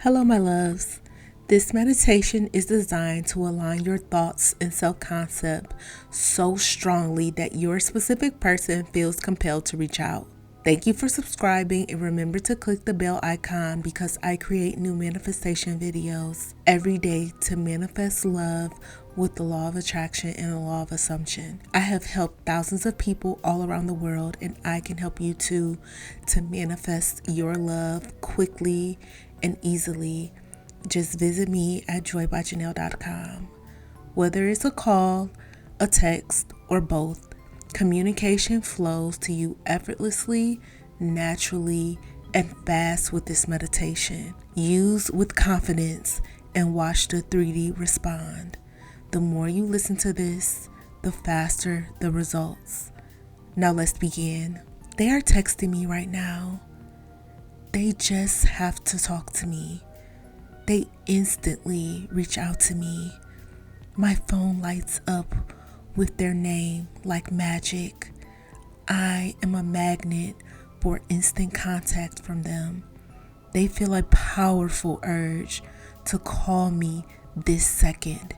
Hello, my loves. This meditation is designed to align your thoughts and self-concept so strongly that your specific person feels compelled to reach out. Thank you for subscribing, and remember to click the bell icon because I create new manifestation videos every day to manifest love with the law of attraction and the law of assumption. I have helped thousands of people all around the world, and I can help you too to manifest your love quickly and easily. Just visit me at joybyjanell.com. Whether it's a call, a text, or both, communication flows to you effortlessly, naturally, and fast with this meditation. Use with confidence and watch the 3D respond. The more you listen to this, the faster the results. Now let's begin. They are texting me right now. They just have to talk to me. They instantly reach out to me. My phone lights up with their name like magic. I am a magnet for instant contact from them. They feel a powerful urge to call me this second.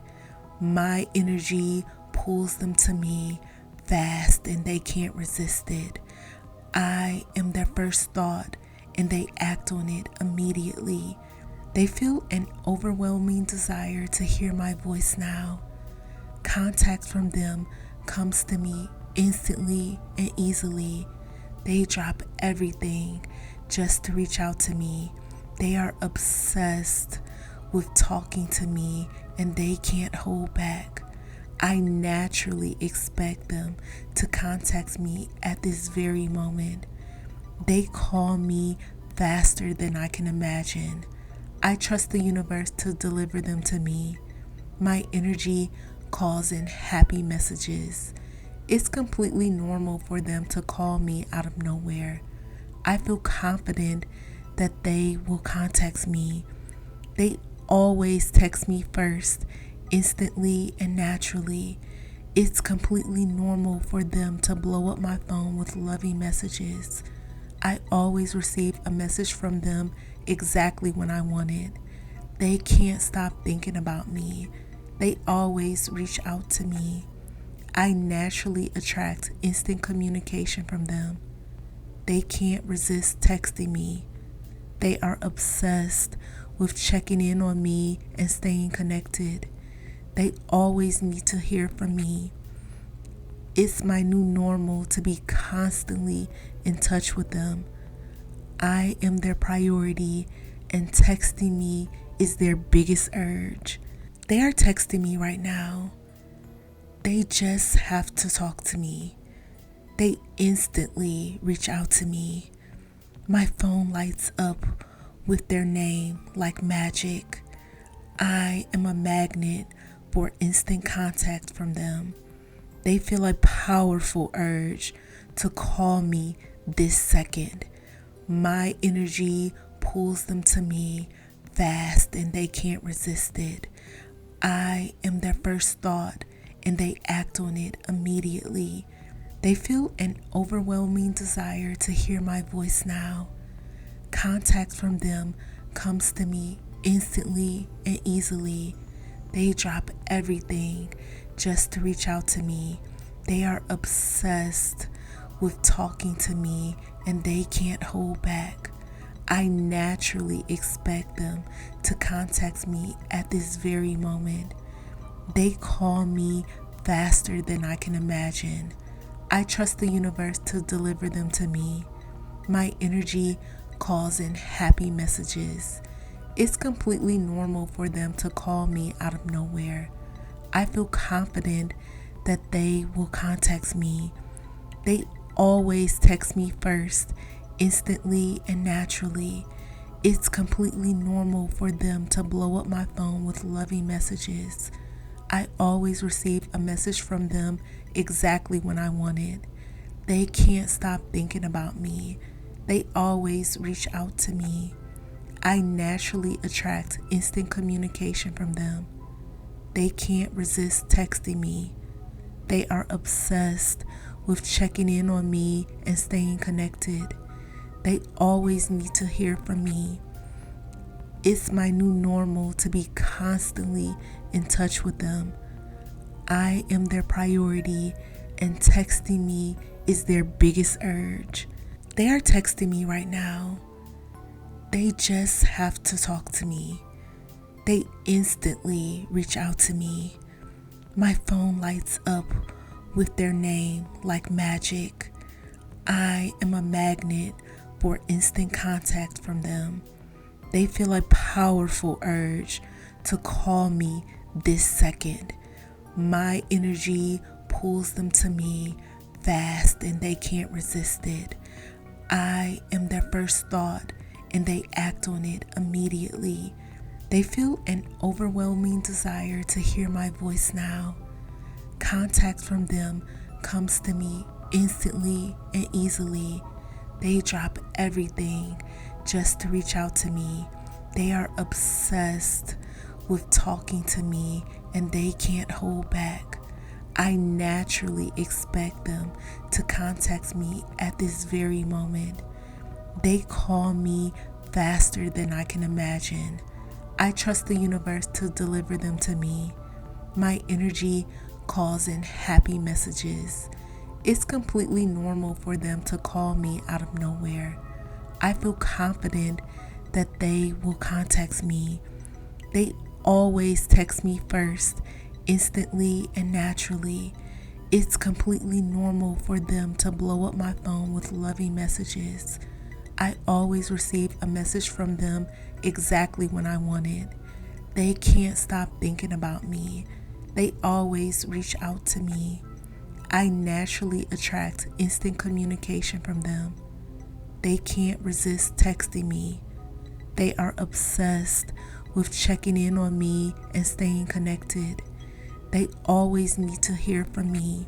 My energy pulls them to me fast and they can't resist it. I am their first thought and they act on it immediately. They feel an overwhelming desire to hear my voice now. Contact from them comes to me instantly and easily. They drop everything just to reach out to me. They are obsessed with talking to me and they can't hold back. I naturally expect them to contact me at this very moment. They call me faster than I can imagine. I trust the universe to deliver them to me. My energy calls in happy messages. It's completely normal for them to call me out of nowhere. I feel confident that they will contact me. They always text me first, instantly and naturally. It's completely normal for them to blow up my phone with loving messages. I always receive a message from them exactly when I want it. They can't stop thinking about me. They always reach out to me. I naturally attract instant communication from them. They can't resist texting me. They are obsessed with checking in on me and staying connected. They always need to hear from me. It's my new normal to be constantly in touch with them. I am their priority, and texting me is their biggest urge. They are texting me right now. They just have to talk to me. They instantly reach out to me. My phone lights up with their name like magic. I am a magnet for instant contact from them. They feel a powerful urge to call me this second. My energy pulls them to me fast and they can't resist it. I am their first thought and they act on it immediately. They feel an overwhelming desire to hear my voice now. Contact from them comes to me instantly and easily. They drop everything just to reach out to me. They are obsessed with talking to me and they can't hold back. I naturally expect them to contact me at this very moment. They call me faster than I can imagine. I trust the universe to deliver them to me. My energy calls in happy messages. It's completely normal for them to call me out of nowhere. I feel confident that they will contact me. They always text me first, instantly and naturally. It's completely normal for them to blow up my phone with loving messages. I always receive a message from them exactly when I want it. They can't stop thinking about me. They always reach out to me. I naturally attract instant communication from them. They can't resist texting me. They are obsessed with checking in on me and staying connected. They always need to hear from me. It's my new normal to be constantly in touch with them. I am their priority, and texting me is their biggest urge. They are texting me right now. They just have to talk to me. They instantly reach out to me. My phone lights up with their name like magic. I am a magnet for instant contact from them. They feel a powerful urge to call me this second. My energy pulls them to me fast and they can't resist it. I am their first thought and they act on it immediately. They feel an overwhelming desire to hear my voice now. Contact from them comes to me instantly and easily. They drop everything just to reach out to me. They are obsessed with talking to me and they can't hold back. I naturally expect them to contact me at this very moment. They call me faster than I can imagine. I trust the universe to deliver them to me. My energy calls in happy messages. It's completely normal for them to call me out of nowhere. I feel confident that they will contact me. They always text me first, instantly and naturally. It's completely normal for them to blow up my phone with loving messages. I always receive a message from them exactly when I want it. They can't stop thinking about me. They always reach out to me. I naturally attract instant communication from them. They can't resist texting me. They are obsessed with checking in on me and staying connected. They always need to hear from me.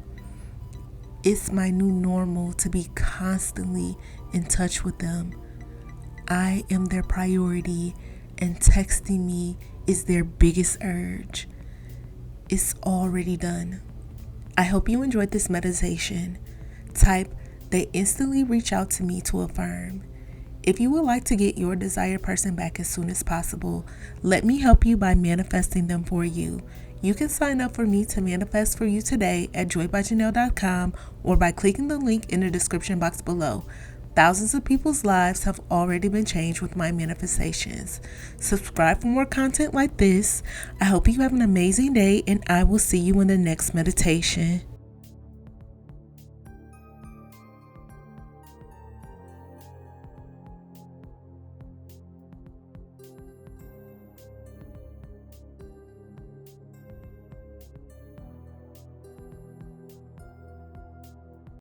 It's my new normal to be constantly in touch with them. I am their priority, and texting me is their biggest urge. It's already done. I hope you enjoyed this meditation. Type, they instantly reach out to me to affirm. If you would like to get your desired person back as soon as possible, let me help you by manifesting them for you. You can sign up for me to manifest for you today at joybyjanell.com or by clicking the link in the description box below. Thousands of people's lives have already been changed with my manifestations. Subscribe for more content like this. I hope you have an amazing day and I will see you in the next meditation.